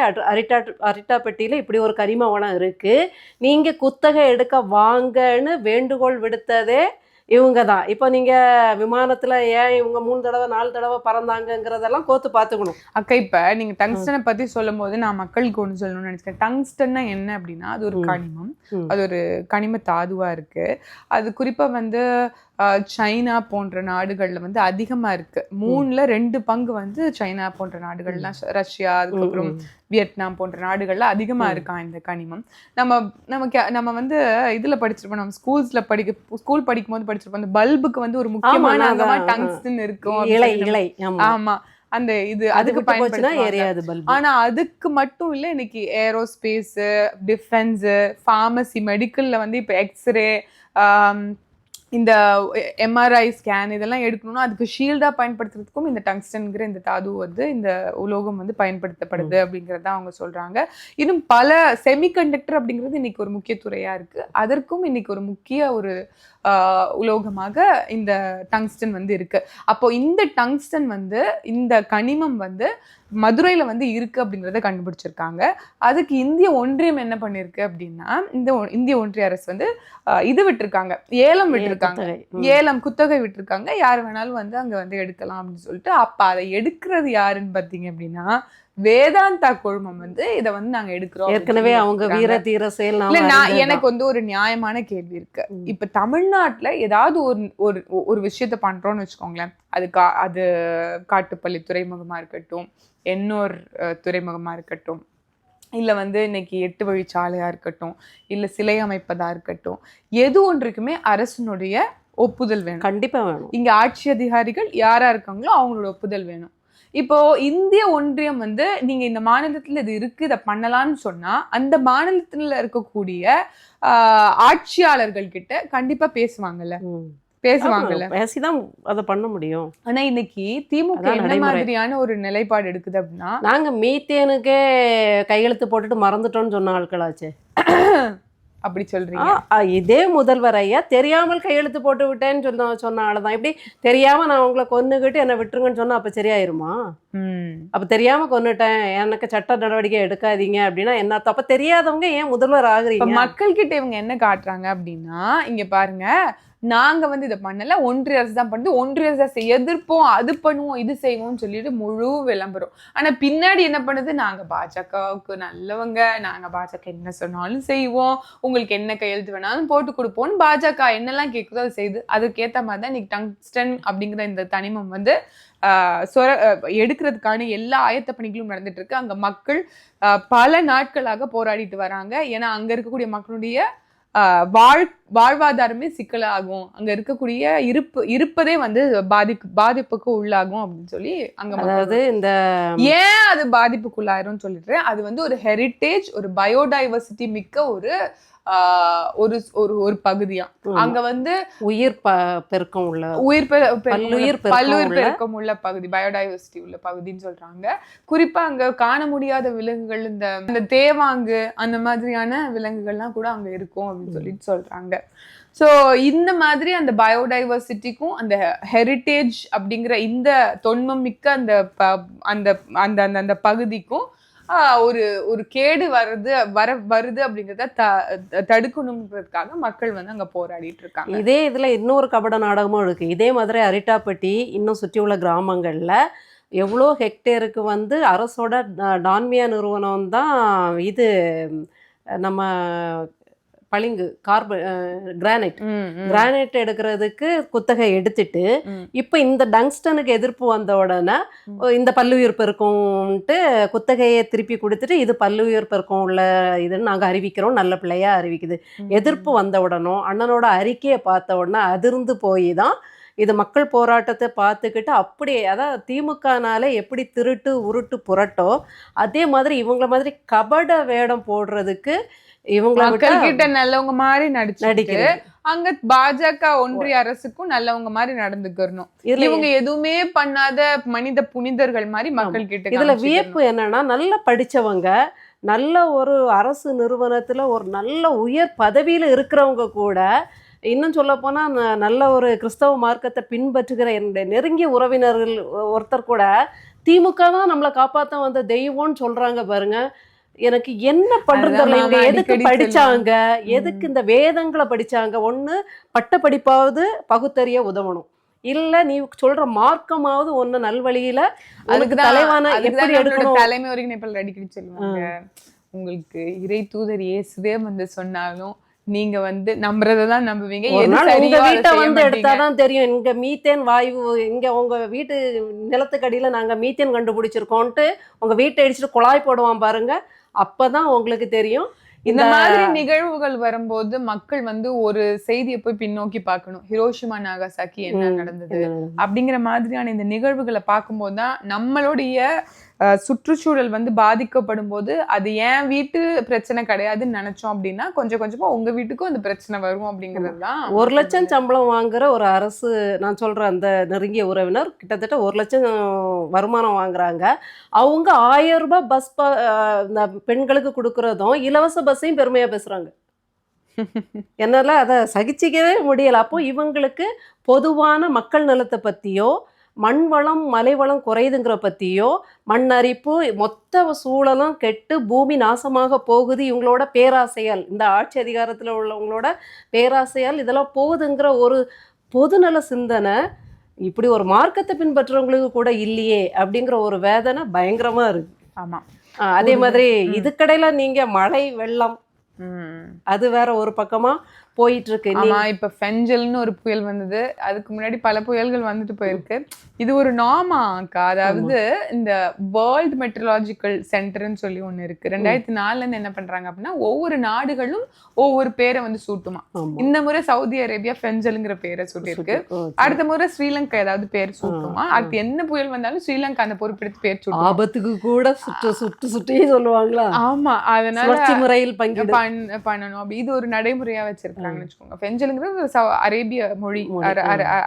அரிட்டாப்பட்டியில் இப்படி ஒரு கரிம வளம் இருக்குது, நீங்கள் குத்தகை எடுக்க வாங்கன்னு வேண்டுகோள் விடுத்ததே இவங்க தான். இப்போ நீங்கள் விமானத்தில் ஏன் இவங்க 3 தடவை 4 தடவை பறந்தாங்கங்கிறதெல்லாம் கோத்து பார்த்துக்கணும். அக்கா இப்போ நீங்கள் டங்ஸ்டனை பற்றி சொல்லும் போது நான் மக்களுக்கு ஒன்று சொல்லணும்னு நினச்சிக்கிறேன். டங்ஸ்டன்னா என்ன அப்படின்னா, அது ஒரு கனிமம், அது ஒரு கனிம தாதுவாக இருக்குது. அது குறிப்பாக வந்து சைனா போன்ற நாடுகளில் வந்து அதிகமாக இருக்குது. 3ல் 2 பங்கு வந்து சைனா போன்ற நாடுகள்லாம், ரஷ்யா, அதுக்கப்புறம் வியட்நாம் போன்ற நாடுகள்ல அதிகமாக இருக்கான் இந்த கனிமம். நம்ம வந்து இதில் படிச்சிருப்போம், நம்ம ஸ்கூல் படிக்கும் போது படிச்சிருப்போம், அந்த பல்புக்கு வந்து ஒரு முக்கியமான அங்கமா டங்ஸ்டன் இருக்கும். இலை. ஆமா, அந்த இது அதுக்கு பயன்படுத்துவாங்க. ஆனா அதுக்கு மட்டும் இல்ல, இன்னைக்கு ஏரோஸ்பேஸ், டிஃபென்ஸ், ஃபார்மசி, மெடிக்கல்ல வந்து இப்ப எக்ஸ்ரே, இந்த எம்ஆர்ஐ ஸ்கேன் இதெல்லாம் எடுக்கணும்னா அதுக்கு ஷீல்டாக பயன்படுத்துறதுக்கும் இந்த டங்ஸ்டன்கிற இந்த தாது வந்து, இந்த உலோகம் வந்து பயன்படுத்தப்படுது அப்படிங்கிறத அவங்க சொல்கிறாங்க. இன்னும் பல செமிகண்டக்டர் அப்படிங்கிறது இன்னைக்கு ஒரு முக்கிய துறையாக இருக்குது. அதற்கும் இன்னைக்கு ஒரு முக்கிய ஒரு உலோகமாக இந்த டங்ஸ்டன் வந்து இருக்குது. அப்போ இந்த டங்ஸ்டன் வந்து, இந்த கனிமம் வந்து மதுரையில் வந்து இருக்குது அப்படிங்கிறத கண்டுபிடிச்சிருக்காங்க. அதுக்கு இந்திய ஒன்றியம் என்ன பண்ணியிருக்கு அப்படின்னா, இந்த இந்திய ஒன்றிய அரசு வந்து இது விட்டுருக்காங்க, ஏலம் விட்டுருக்காங்க, ஏலம் குத்தகை விட்டுருக்காங்க. யார் வேணாலும் வந்து அங்கே வந்து எடுக்கலாம் அப்படின்னு சொல்லிட்டு. அப்போ அதை எடுக்கிறது யாருன்னு பார்த்தீங்க அப்படின்னா, வேதாந்தா குழுமம் வந்து இதை வந்து நாங்க எடுக்கிறோம். ஏற்கனவே அவங்க வீர தீர செயல். எனக்கு வந்து ஒரு நியாயமான கேள்வி இருக்கு. இப்ப தமிழ்நாட்டுல ஏதாவது ஒரு விஷயத்த பண்றோம்னு வச்சுக்கோங்களேன், அது காட்டுப்பள்ளி துறைமுகமா இருக்கட்டும், எண்ணூர் துறைமுகமா இருக்கட்டும், இல்ல வந்து இன்னைக்கு 8 வழிச்சாலையா இருக்கட்டும், இல்ல சிலை அமைப்பதா இருக்கட்டும், எது ஒன்றுக்குமே அரசனுடைய ஒப்புதல் வேணும். கண்டிப்பா வேணும். இங்க ஆட்சி அதிகாரிகள் யாரா இருக்காங்களோ அவங்களோட ஒப்புதல் வேணும். இப்போ இந்திய ஒன்றியம் வந்து நீங்க இந்த மாநிலத்துல இது இருக்கு, இதை பண்ணலாம்னு சொன்னா அந்த மாநிலத்துல இருக்கக்கூடிய ஆட்சியாளர்கள் கிட்ட கண்டிப்பா பேசிதான் அதை பண்ண முடியும். ஆனா இன்னைக்கு திமுக என்ன மாதிரியான ஒரு நிலைப்பாடு எடுக்குது அப்படின்னா, நாங்க மீத்தேனுக்கே கையெழுத்து போட்டுட்டு மறந்துட்டோம்னு சொன்ன ஆட்களாச்சு. அப்படி சொல்றீங்க? இதே முதல்வர் ஐயா தெரியாமல் கையெழுத்து போட்டு விட்டேன்னு சொன்ன ஆளுதான். இப்படி தெரியாம நான் உங்களை கொன்னுகிட்டு என்ன விட்டுருங்கன்னு சொன்னா அப்ப சரியாயிருமா? அப்ப தெரியாம கொன்னுட்டேன், எனக்கு சட்ட நடவடிக்கை எடுக்காதீங்க அப்படின்னா என்ன? அப்ப தெரியாதவங்க ஏன் முதல்வர் ஆகுறீங்க? மக்கள் கிட்ட இவங்க என்ன காட்டுறாங்க அப்படின்னா, இங்க பாருங்க, நாங்க வந்து இதை பண்ணல, ஒன்றிய அரசு தான் பண்ணுது, ஒன்றிய அரசு எதிர்ப்போம், அது பண்ணுவோம், இது செய்வோம்னு சொல்லிட்டு முழு விளம்பரம். ஆனா பின்னாடி என்ன பண்ணுது, நாங்க பாஜகவுக்கு நல்லவங்க, நாங்க பாஜக என்ன சொன்னாலும் செய்வோம், உங்களுக்கு என்ன கையெழுத்து வேணாலும் போட்டு கொடுப்போம்னு பாஜக என்னெல்லாம் கேட்குதோ அதை செய்யுது. அதுக்கேற்ற மாதிரி தான் இன்னைக்கு டங்ஸ்டன் அப்படிங்கிற இந்த தனிமம் வந்து எடுக்கிறதுக்கான எல்லா ஆயத்த பணிகளும் நடந்துட்டு இருக்கு. அங்க மக்கள் பல நாட்களாக போராடிட்டு வராங்க. ஏன்னா அங்க இருக்கக்கூடிய மக்களுடைய வாழ்வாதாரமே சிக்கலாகும், அங்க இருக்கக்கூடிய இருப்பதே வந்து பாதிப்புக்கு உள்ளாகும் அப்படின்னு சொல்லி அங்க, அதாவது இந்த ஏன் அது பாதிப்புக்குள்ளாயிரும் சொல்லிட்டு, அது வந்து ஒரு ஹெரிட்டேஜ், ஒரு பயோடைவர்சிட்டி மிக்க ஒரு பகுதியா. அங்க வந்து பல்லுயிர் பெருக்கம் உள்ள பகுதி, பயோடைவர்சிட்டி உள்ள பகுதின்னு சொல்றாங்க. குறிப்பா அங்க காண முடியாத விலங்குகள், இந்த தேவாங்கு அந்த மாதிரியான விலங்குகள்லாம் கூட அங்க இருக்கும் அப்படின்னு சொல்லிட்டு சொல்றாங்க. ஸோ இந்த மாதிரி அந்த பயோடைவர்சிட்டிக்கும் அந்த ஹெரிட்டேஜ் அப்படிங்கிற இந்த தொன்மம் மிக்க அந்த பகுதிக்கும் ஒரு ஒரு கேடு வருது அப்படிங்கிறத தடுக்கணுன்றதுக்காக மக்கள் வந்து அங்க போராடிட்டு இருக்காங்க. இதே இதுல இன்னொரு கபட நாடகமும் இருக்கு. இதே மாதிரி அரிட்டாப்பட்டி இன்னும் சுற்றியுள்ள கிராமங்கள்ல எவ்வளோ ஹெக்டேருக்கு வந்து அரசோட டான்மியா நிறுவனம் தான் இது நம்ம பளிங்கு கிரானைட் எடுக்கிறதுக்கு குத்தகை எடுத்துட்டு இப்போ இந்த டங்ஸ்டனுக்கு எதிர்ப்பு வந்த உடனே இந்த பல்லுயிர் பெருக்கம்ன்ட்டு குத்தகையை திருப்பி கொடுத்துட்டு இது பல்லுயிர் பெருக்கம் உள்ள இதுன்னு நாங்கள் அறிவிக்கிறோம், நல்ல பிள்ளையா அறிவிக்குது. எதிர்ப்பு வந்த உடனும் அண்ணனோட அறிக்கையை பார்த்த உடனே அதிர்ந்து போய் தான் இது மக்கள் போராட்டத்தை பார்த்துக்கிட்டு அப்படியே, அதாவது திமுகனால எப்படி திருட்டு உருட்டு புரட்டோ அதே மாதிரி இவங்கள மாதிரி கபட வேடம் போடுறதுக்கு இவங்க கிட்ட நல்லவங்க மாதிரி நடிக்கிறது, அங்க பாஜக ஒன்றிய அரசுக்கும் நல்லவங்க மாதிரி நடந்துக்கணும். இவங்க எதுவுமே பண்ணாத மனித புனிதர்கள் மாதிரி மக்கள் கிட்ட. இதுல வியப்பு என்னன்னா, நல்லா படிச்சவங்க, நல்ல ஒரு அரசு நிறுவனத்துல ஒரு நல்ல உயர் பதவியில இருக்கிறவங்க கூட, இன்னும் சொல்ல போனா நல்ல ஒரு கிறிஸ்தவ மார்க்கத்தை பின்பற்றுகிற என்னுடைய நெருங்கிய உறவினர்கள் ஒருத்தர் கூட திமுக தான் நம்மளை காப்பாற்ற வந்த தெய்வம்னு சொல்றாங்க பாருங்க. எனக்கு என்ன பண்றதில்ல, இவங்க எதுக்கு படிச்சாங்க, எதுக்கு இந்த வேதங்களை படிச்சாங்க? ஒண்ணு பட்ட படிப்பாவது பகுத்தறிய உதவணும், இல்ல நீ சொல்ற மார்க்கமாவது ஒண்ணு நல்வழியில அதுக்கு தலைவான எப்படி எடுக்கணும். தலைமை ஒருங்கிணைப்பாளர் அடிக்கடி சொல்லுவாங்க, உங்களுக்கு இறை தூதர் இயேசுவே வந்து சொன்னாலும் நீங்க வந்து நம்புறதான் நம்புவீங்க, உங்க வீட்டை வந்து எடுத்தாதான் தெரியும் இங்க மீத்தேன் வாயு, இங்க உங்க வீட்டு நிலத்துக்கடியில நாங்க மீத்தேன் கண்டுபிடிச்சிருக்கோம்ட்டு உங்க வீட்டை அடிச்சுட்டு குழாய் போடுவான் பாருங்க, அப்பதான் உங்களுக்கு தெரியும். இந்த மாதிரி நிகழ்வுகள் வரும்போது மக்கள் வந்து ஒரு செய்தியை போய் பின்னோக்கி பார்க்கணும். ஹிரோஷிமா நாகாசாக்கி என்ன நடந்தது அப்படிங்கிற மாதிரியான இந்த நிகழ்வுகளை பார்க்கும்போது தான் நம்மளுடைய சுற்றுச்சூழல் வந்து பாதிக்கப்படும் போது அது ஏன் வீட்டு பிரச்சனை கிடையாதுன்னு நினைச்சோம் அப்படின்னா கொஞ்சம் கொஞ்சமா உங்க வீட்டுக்கும் அந்த பிரச்சனை வரும் அப்படிங்கிறது தான். 1 லட்சம் சம்பளம் வாங்குற ஒரு அரசு, நான் சொல்றேன் அந்த நெருங்கிய உறவினர் கிட்டத்தட்ட 1 லட்சம் வருமானம் வாங்குறாங்க. அவங்க 1000 ரூபாய் பஸ் இந்த பெண்களுக்கு கொடுக்கறதும் இலவச பஸ்ஸையும் பெருமையா பேசுறாங்க. என்னால அதை சகிச்சிக்கவே முடியல. அப்போ இவங்களுக்கு பொதுவான மக்கள் நலத்தை பத்தியோ, மண் வளம் மலை வளம் குறையுதுங்கிற பற்றியோ, மண் அரிப்பு மொத்த சூழலும் கெட்டு பூமி நாசமாக போகுது இவங்களோட பேராசையால், இந்த ஆட்சி அதிகாரத்தில் உள்ளவங்களோட பேராசையால் இதெல்லாம் போகுதுங்கிற ஒரு பொதுநல சிந்தனை இப்படி ஒரு மார்க்கத்தை பின்பற்றுறவங்களுக்கு கூட இல்லையே அப்படிங்கிற ஒரு வேதனை பயங்கரமா இருக்கு. ஆமா, அதே மாதிரி இதுக்கடையில நீங்க மழை வெள்ளம் அது வேற ஒரு பக்கமா போயிட்டு இருக்கு. இப்ப ஃபெஞ்சல்னு ஒரு புயல் வந்தது, அதுக்கு முன்னாடி பல புயல்கள் வந்துட்டு போயிருக்கு. இது ஒரு நாமாக்கா, அதாவது இந்த வேர்ல்ட் மெட்ரலாஜிக்கல் சென்டர்னு சொல்லி ஒண்ணு இருக்கு. 2004 என்ன பண்றாங்க அப்படின்னா, ஒவ்வொரு நாடுகளும் ஒவ்வொரு பேரை வந்து சூட்டுமா. இந்த முறை சவுதி அரேபியா ஃபெஞ்சல்ங்கிற பேரை சூட்டிருக்கு, அடுத்த முறை ஸ்ரீலங்கா ஏதாவது பேர் சூட்டுமா, அடுத்து என்ன புயல் வந்தாலும் ஸ்ரீலங்கா அந்த பொறுப்பெடுத்து பேர் சூட்டும். ஆபத்துக்கு கூட சுட்டு சொல்லுவாங்களா? ஆமா, அதனால முறையில் பண்ணணும் அப்படி இது ஒரு நடைமுறையா வச்சிருக்காங்க. ஃபெஞ்சலுங்கிறது அரேபிய மொழி,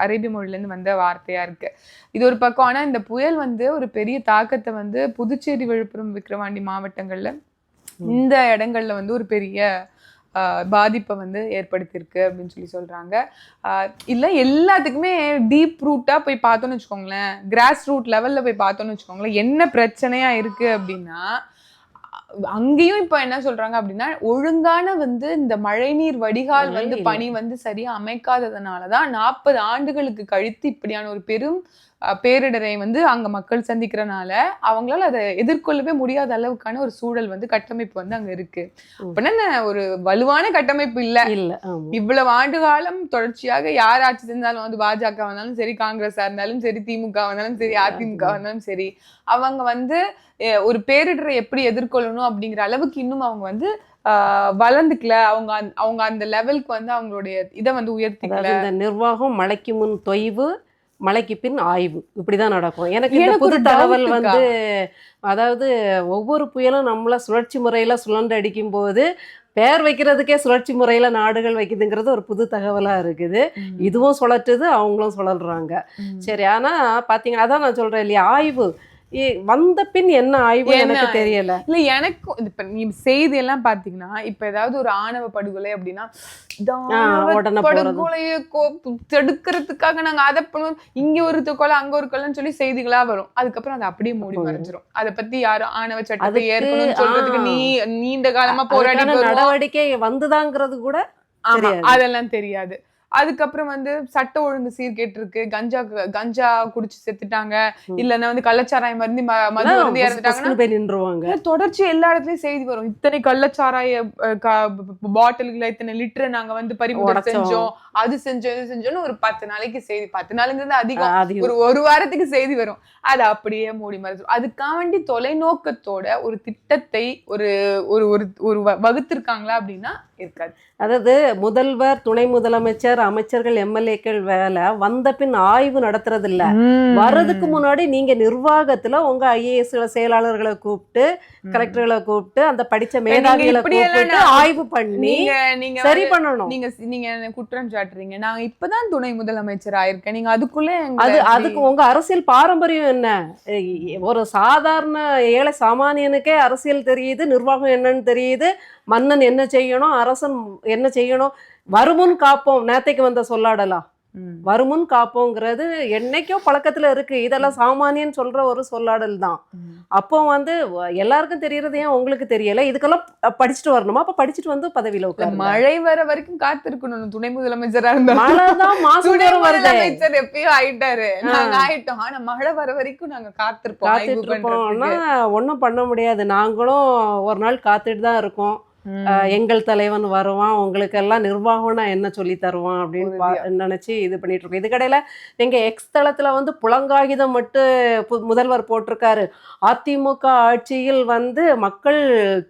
அரேபிய மொழில இருந்து வந்த வார்த்தையா இருக்கு. இது ஒரு பக்கம். ஆனா இந்த புயல் வந்து ஒரு பெரிய தாக்கத்தை வந்து புதுச்சேரி, விழுப்புரம், விக்கிரவாண்டி மாவட்டங்கள்ல இந்த இடங்கள்ல வந்து ஒரு பெரிய பாதிப்பை வந்து ஏற்படுத்தியிருக்கு அப்படின்னு சொல்லி சொல்றாங்க. இல்ல எல்லாத்துக்குமே டீப் ரூட்டா போய் பார்த்தோம்னு வச்சுக்கோங்களேன், கிராஸ் ரூட் லெவல்ல போய் பார்த்தோம்னு வச்சுக்கோங்களேன், என்ன பிரச்சனையா இருக்கு அப்படின்னா, அங்கேயும் இப்ப என்ன சொல்றாங்க அப்படின்னா, ஒழுங்கான வந்து இந்த மழைநீர் வடிகால் வந்து பணி வந்து சரியா அமைக்காததுனாலதான் 40 ஆண்டுகளுக்கு கழித்து இப்படியான ஒரு பெரும் பேரிடரை வந்து அங்க மக்கள் சந்திக்கிறனால அவங்களால அதை எதிர்கொள்ளவே முடியாத அளவுக்கான ஒரு சூழல் வந்து கட்டமைப்பு வந்து அங்க இருக்கு. அப்படின்னா ஒரு வலுவான கட்டமைப்பு இல்ல. இவ்வளவு ஆண்டு காலம் தொடர்ச்சியாக யார் ஆட்சி செஞ்சாலும் வந்து பாஜக வந்தாலும் சரி, காங்கிரஸா இருந்தாலும் சரி, திமுக வந்தாலும் சரி, அதிமுக வந்தாலும் சரி, அவங்க வந்து ஒரு பேரிடரை எப்படி எதிர்கொள்ளணும் அப்படிங்கிற அளவுக்கு இன்னும் அவங்க வந்து வளர்ந்துக்கல. அவங்க அந்த லெவலுக்கு வந்து அவங்களுடைய இதை வந்து உயர்த்திக்கல. இந்த நிர்வாகம் மழைக்கு முன் தொய்வு, மழைக்கு பின் ஆய்வு, இப்படிதான் நடக்கும். எனக்கு இந்த புது தகவல் வந்து, அதாவது ஒவ்வொரு புயலும் நம்மள சுழற்சி முறையில சுழன்று அடிக்கும் போது பேர் வைக்கிறதுக்கே சுழற்சி முறையில நாடுகள் வைக்குதுங்கிறது ஒரு புது தகவலா இருக்குது. இதுவும் சுழற்றுது, அவங்களும் சுழல்றாங்க. சரி, ஆனா பாத்தீங்கன்னா அதான் நான் சொல்றேன் இல்லையா, ஆய்வு வந்த பின் என்ன ஆய்வு எனக்கு தெரியல. இல்ல எனக்கும் இப்ப நீ செய்தி எல்லாம் பாத்தீங்கன்னா இப்ப ஏதாவது ஒரு ஆணவ படுகொலை அப்படின்னா படுகொலையை தடுக்கிறதுக்காக நாங்க அதை பண்ணுவோம், இங்க ஒரு கொலை அங்க ஒரு கொலைன்னு சொல்லி செய்திகளா வரும். அதுக்கப்புறம் அதை அப்படியே மூடி மறைஞ்சிரும். அதை பத்தி யாரும் ஆணவ சட்டத்தை ஏற்கனவே சொல்றதுக்கு நீண்ட காலமா போராடி நடவடிக்கை வந்துதாங்கிறது கூட அதெல்லாம் தெரியாது. அதுக்கப்புறம் வந்து சட்ட ஒழுங்கு சீர்கேட்டு இருக்கு, கஞ்சா குடிச்சு செத்துட்டாங்க, இல்லன்னா வந்து கள்ளச்சாராயம் மருந்து மருந்து இறந்துட்டாங்க, தொடர்ச்சி எல்லா இடத்துலயும் செய்தி வரும். இத்தனை கள்ளச்சாராய பாட்டில்களை இத்தனை லிட்டர் நாங்க வந்து பறிமுதல் செஞ்சோம், அது செஞ்சோம் இது செஞ்சோம்னு ஒரு 10 நாளைக்கு செய்தி, 10 நாளுங்கிறது அதிகம், ஒரு வாரத்துக்கு செய்தி வரும். அது அப்படியே மூடி மறைச்சிடும். அதுக்காக வேண்டி தொலைநோக்கத்தோட ஒரு திட்டத்தை ஒரு வகுத்திருக்காங்களா அப்படின்னா இருக்காது. அதாவது முதல்வர், துணை முதலமைச்சர், அமைச்சர்கள், எம்எல்ஏக்கள் வேலை வந்த பின் ஆய்வு நடத்துறது இல்ல. வர்றதுக்கு முன்னாடி நீங்க நிர்வாகத்துல உங்க ஐஏஎஸ் செயலாளர்களை கூப்பிட்டு, கலெக்டர்களை கூப்பிட்டு, அந்த படிச்ச மேதாவிகளை கூப்பிட்டு ஆய்வு பண்ணி நீங்க சரி பண்ணணும். நீங்க குற்றம் சாட்டுறீங்க, நான் இப்பதான் துணை முதலமைச்சர் ஆயிருக்கேன், நீங்க அதுக்குள்ளே அதுக்கு உங்க அரசியல் பாரம்பரியம் என்ன? ஒரு சாதாரண ஏழை சாமானியனுக்கே அரசியல் தெரியுது, நிர்வாகம் என்னன்னு தெரியுது, மன்னன் என்ன செய்யணும், அரசன் என்ன செய்யணும். வருமுன் காப்போம், நேத்தைக்கு வந்த சொல்லாடலாம், வருமுன் காப்போங்கிறது என்னைக்கோ பழக்கத்துல இருக்கு. இதெல்லாம் சாமானியன் சொல்ற ஒரு சொல்லாடல் தான். அப்போ வந்து எல்லாருக்கும் தெரியறது ஏன் உங்களுக்கு தெரியல? இதுக்கெல்லாம் படிச்சுட்டு வரணுமா? அப்ப படிச்சுட்டு வந்து பதவியில உட்காரு. மழை வர வரைக்கும் காத்திருக்கணும். துணை முதலமைச்சரா இருந்தா மழைதான் மாசம் முதலமைச்சர் எப்பயோ ஆயிட்டாரு, நாங்க ஆயிட்டோம். ஆனா மழை வர வரைக்கும் நாங்க காத்திருப்போம்னா ஒன்னும் பண்ண முடியாது. நாங்களும் ஒரு நாள் காத்துட்டு தான் இருக்கோம். எங்கள் தலைவன் வருவான், உங்களுக்கு எல்லாம் நிர்வாகம்னா என்ன சொல்லி தருவான் அப்படின்னு நினைச்சு இது பண்ணிட்டு இருக்கோம். இதுக்கடையில எங்க எக்ஸ் தளத்துல வந்து புலங்காகிதம் மட்டும் முதல்வர் போட்டிருக்காரு. அதிமுக ஆட்சியில் வந்து மக்கள்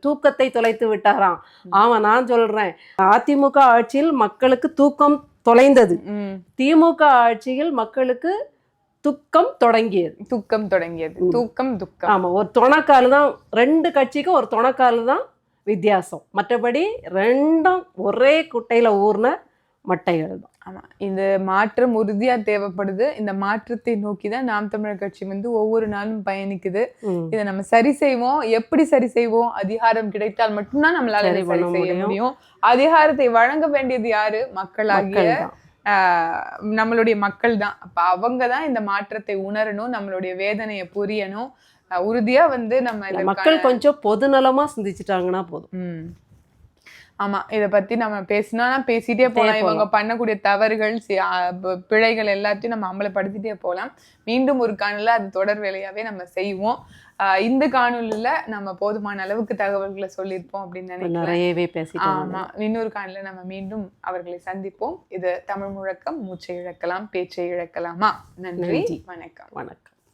தூக்கத்தை தொலைத்து விட்டாராம். ஆமா, நான் சொல்றேன், அதிமுக ஆட்சியில் மக்களுக்கு தூக்கம் தொலைந்தது, திமுக ஆட்சியில் மக்களுக்கு துக்கம் தொடங்கியது. துக்கம். ஆமா, ஒரு துணைக்கால் தான், 2 கட்சிக்கும் ஒரு துணைக்கால் தான் வித்தியாசம். மற்றபடி ரெண்டும் ஒரே குட்டையில ஊர்ன மட்டைகள் தான். ஆமா, இந்த மாற்றம் உறுதியா தேவைப்படுது. இந்த மாற்றத்தை நோக்கி தான் நாம் தமிழர் கட்சி வந்து ஒவ்வொரு நாளும் பயணிக்குது. இதை நம்ம சரி செய்வோம். எப்படி சரி செய்வோம்? அதிகாரம் கிடைத்தால் மட்டும்தான் நம்மளால சரி செய்ய முடியும். அதிகாரத்தை வழங்க வேண்டியது யாரு? மக்களாகிய நம்மளுடைய மக்கள் தான். அப்ப அவங்கதான் இந்த மாற்றத்தை உணரணும், நம்மளுடைய வேதனையை புரியணும். உறுதியா வந்து நம்ம மக்கள் கொஞ்சம் பொதுநலமா சிந்திச்சுட்டாங்கன்னா போதும். ஆமா, இத பத்தி நம்ம பேசிட்டே போலாம். இவங்க பண்ணக்கூடிய தவறுகள், பிழைகள் எல்லாத்தையும் நம்ம அமலப்படுத்திட்டே போலாம். மீண்டும் ஒரு காணொலியில அது தொடர் வேலையாவே நம்ம செய்வோம். இந்த காணொலியில நம்ம போதுமான அளவுக்கு தகவல்களை சொல்லியிருப்போம் அப்படின்னு நினைக்கிறேன். நிறையவே பேசிட்டோம். ஆமா, இன்னொரு காணொலியில நம்ம மீண்டும் அவர்களை சந்திப்போம். இது தமிழ் முழக்கம், மூச்சை இழக்கலாம், பேச்சை இழக்கலாமா. நன்றி, வணக்கம்.